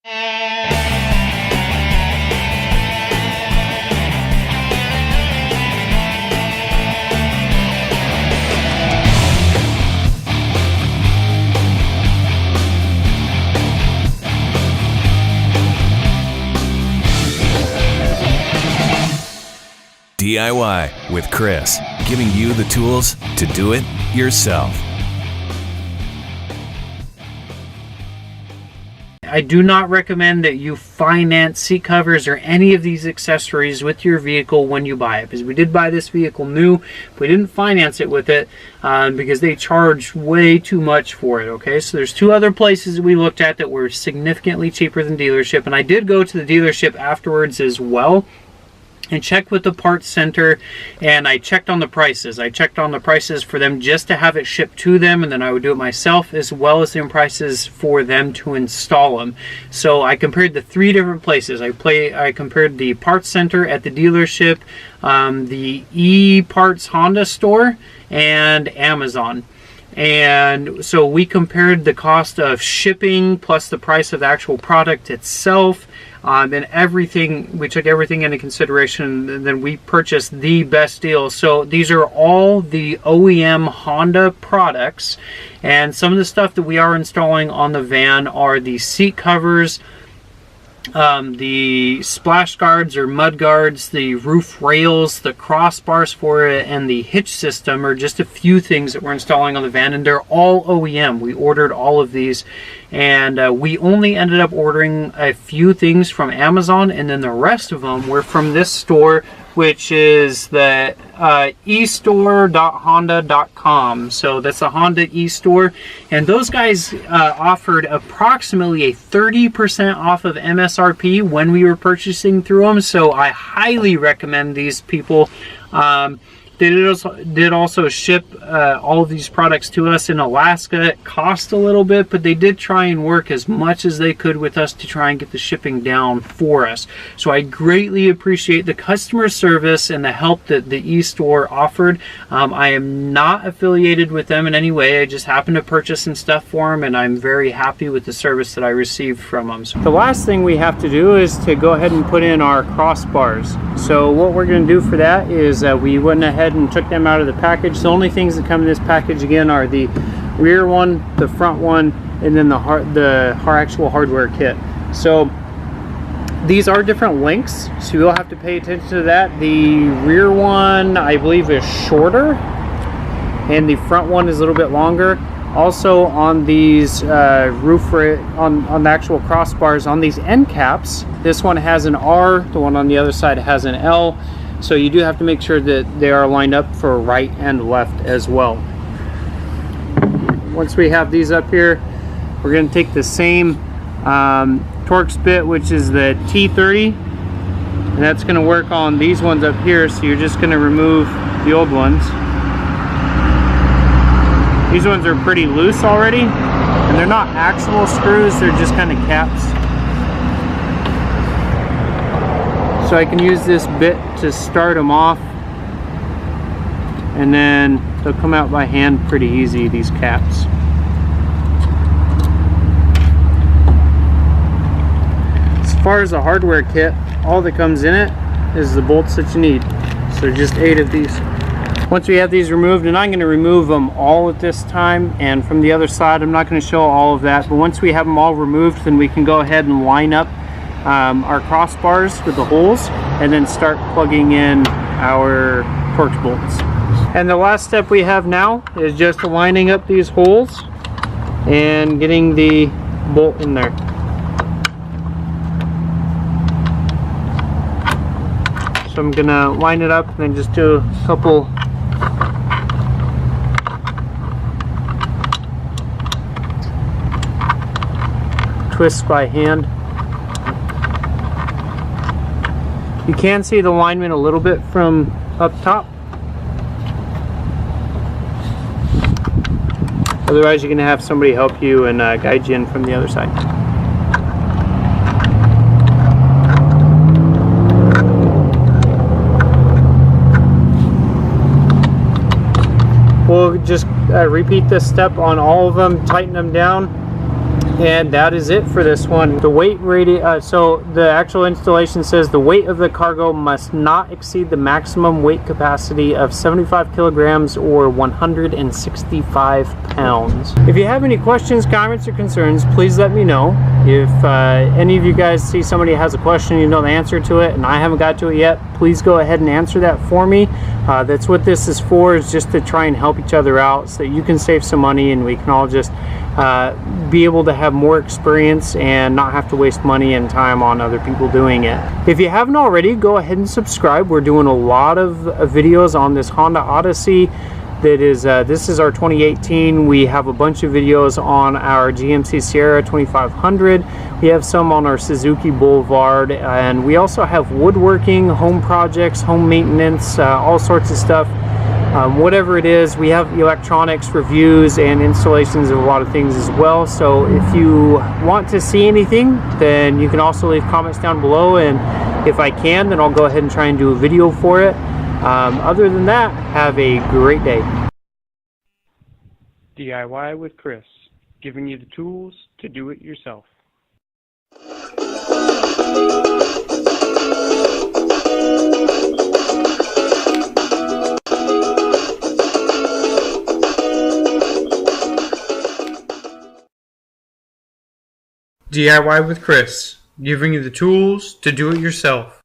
DIY with Chris, giving you the tools to do it yourself. I do not recommend that you finance seat covers or any of these accessories with your vehicle when you buy it, because we did buy this vehicle new. We didn't finance it with it because they charge way too much for it. Okay, so there's two other places that we looked at that were significantly cheaper than dealership, and I did go to the dealership afterwards as well and check with the parts center, and I checked on the prices. I checked on the prices for them just to have it shipped to them, and then I would do it myself, as well as the prices for them to install them. So I compared the three different places. I compared the parts center at the dealership, the E-Parts Honda store, and Amazon. And so we compared the cost of shipping plus the price of the actual product itself, and everything. We took everything into consideration, and then we purchased the best deal. So these are all the OEM Honda products, and some of the stuff that we are installing on the van are the seat covers, the splash guards or mud guards, the roof rails, the crossbars for it, and the hitch system are just a few things that we're installing on the van, and they're all OEM. We ordered all of these, and we only ended up ordering a few things from Amazon, and then the rest of them were from this store, which is the estore.honda.com. So that's a Honda e-store, and those guys offered approximately a 30% off of MSRP when we were purchasing through them. So I highly recommend these people. They did also ship all of these products to us in Alaska. It cost a little bit, but they did try and work as much as they could with us to try and get the shipping down for us. So I greatly appreciate the customer service and the help that the e-store offered. I am not affiliated with them in any way. I just happened to purchase some stuff for them, and I'm very happy with the service that I received from them. So the last thing we have to do is to go ahead and put in our crossbars. So what we're going to do for that is we went ahead and took them out of the package. The only things that come in this package again are the rear one, the front one, and then the actual hardware kit. So these are different lengths, so you'll have to pay attention to that. The rear one, I believe, is shorter, and the front one is a little bit longer. Also on these on the actual crossbars, on these end caps, this one has an R, the one on the other side has an L. So you do have to make sure that they are lined up for right and left as well. Once we have these up here, we're going to take the same Torx bit, which is the T30, and that's going to work on these ones up here. So you're just going to remove the old ones. These ones are pretty loose already, and they're not actual screws, they're just kind of caps. So I can use this bit to start them off, and then they'll come out by hand pretty easy, these caps. As far as the hardware kit, all that comes in it is the bolts that you need. So just 8 of these. Once we have these removed, and I'm going to remove them all at this time, and from the other side I'm not going to show all of that, but once we have them all removed, then we can go ahead and line up our crossbars with the holes, and then start plugging in our Torx bolts. And the last step we have now is just lining up these holes and getting the bolt in there. So I'm gonna line it up and then just do a couple twists by hand. You can see the alignment a little bit from up top. Otherwise, you're going to have somebody help you and guide you in from the other side. We'll just repeat this step on all of them, tighten them down, And that is it for this one. The weight rating, so the actual installation says the weight of the cargo must not exceed the maximum weight capacity of 75 kilograms or 165 pounds. If you have any questions, comments, or concerns, please let me know. If any of you guys see somebody has a question, you know the answer to it, and I haven't got to it yet, please go ahead and answer that for me. That's what this is for, is just to try and help each other out so that you can save some money and we can all just be able to have more experience and not have to waste money and time on other people doing it. If you haven't already, go ahead and subscribe. We're doing a lot of videos on this Honda Odyssey. That is, this is our 2018. We have a bunch of videos on our GMC Sierra 2500. We have some on our Suzuki Boulevard, and we also have woodworking, home projects, home maintenance, all sorts of stuff. Whatever it is, we have electronics reviews and installations of a lot of things as well. So if you want to see anything, then you can also leave comments down below, and if I can, then I'll go ahead and try and do a video for it. Other than that, have a great day. DIY with Chris, giving you the tools to do it yourself. DIY with Chris, giving you the tools to do it yourself.